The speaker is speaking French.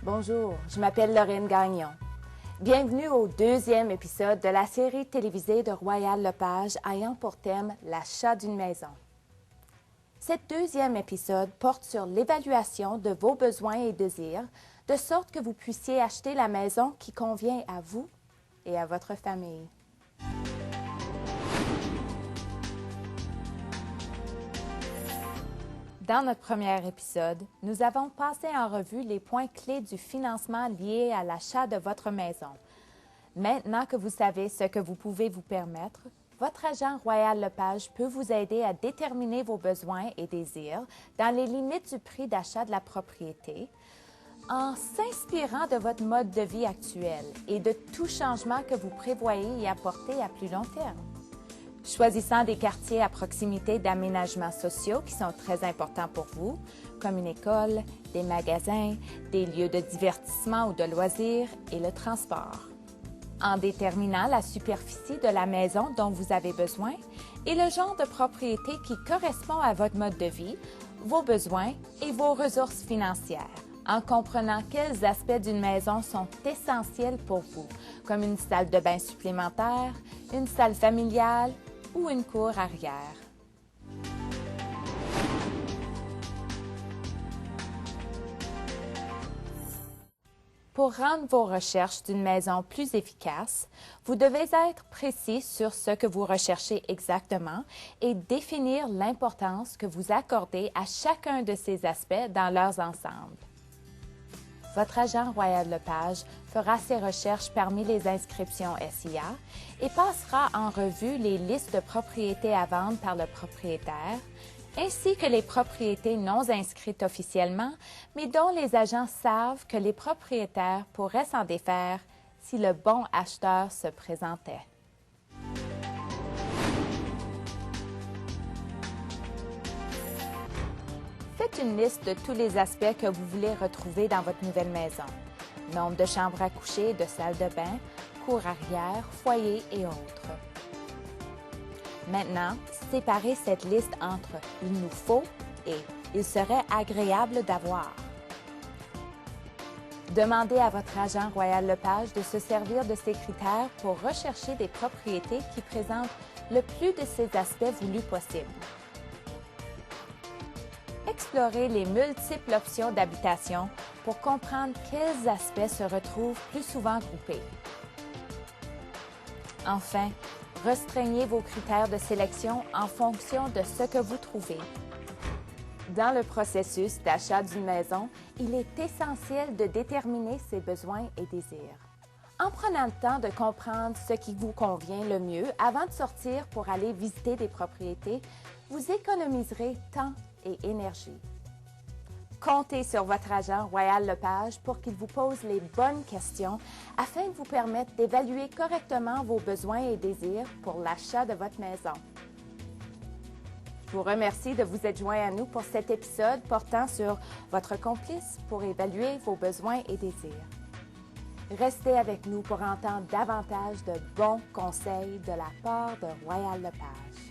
Bonjour, je m'appelle Lorraine Gagnon. Bienvenue au deuxième épisode de la série télévisée de Royal Lepage ayant pour thème l'achat d'une maison. Cet deuxième épisode porte sur l'évaluation de vos besoins et désirs, de sorte que vous puissiez acheter la maison qui convient à vous et à votre famille. Dans notre premier épisode, nous avons passé en revue les points clés du financement liés à l'achat de votre maison. Maintenant que vous savez ce que vous pouvez vous permettre, votre agent Royal Lepage peut vous aider à déterminer vos besoins et désirs dans les limites du prix d'achat de la propriété, en s'inspirant de votre mode de vie actuel et de tout changement que vous prévoyez y apporter à plus long terme. Choisissant des quartiers à proximité d'aménagements sociaux qui sont très importants pour vous, comme une école, des magasins, des lieux de divertissement ou de loisirs et le transport. En déterminant la superficie de la maison dont vous avez besoin et le genre de propriété qui correspond à votre mode de vie, vos besoins et vos ressources financières, en comprenant quels aspects d'une maison sont essentiels pour vous, comme une salle de bain supplémentaire, une salle familiale ou une cour arrière. Pour rendre vos recherches d'une maison plus efficaces, vous devez être précis sur ce que vous recherchez exactement et définir l'importance que vous accordez à chacun de ces aspects dans leurs ensembles. Votre agent Royal Lepage fera ses recherches parmi les inscriptions SIA et passera en revue les listes de propriétés à vendre par le propriétaire, ainsi que les propriétés non inscrites officiellement, mais dont les agents savent que les propriétaires pourraient s'en défaire si le bon acheteur se présentait. Faites une liste de tous les aspects que vous voulez retrouver dans votre nouvelle maison. Nombre de chambres à coucher et de salles de bain, cour arrière, foyer et autres. Maintenant, séparez cette liste entre « il nous faut » et « il serait agréable d'avoir ». Demandez à votre agent Royal Lepage de se servir de ces critères pour rechercher des propriétés qui présentent le plus de ces aspects voulus possibles. Explorez les multiples options d'habitation pour comprendre quels aspects se retrouvent plus souvent groupés. Enfin, restreignez vos critères de sélection en fonction de ce que vous trouvez. Dans le processus d'achat d'une maison, il est essentiel de déterminer ses besoins et désirs. En prenant le temps de comprendre ce qui vous convient le mieux avant de sortir pour aller visiter des propriétés, vous économiserez temps et énergie. Comptez sur votre agent Royal Lepage pour qu'il vous pose les bonnes questions afin de vous permettre d'évaluer correctement vos besoins et désirs pour l'achat de votre maison. Je vous remercie de vous être joint à nous pour cet épisode portant sur votre complice pour évaluer vos besoins et désirs. Restez avec nous pour entendre davantage de bons conseils de la part de Royal Lepage.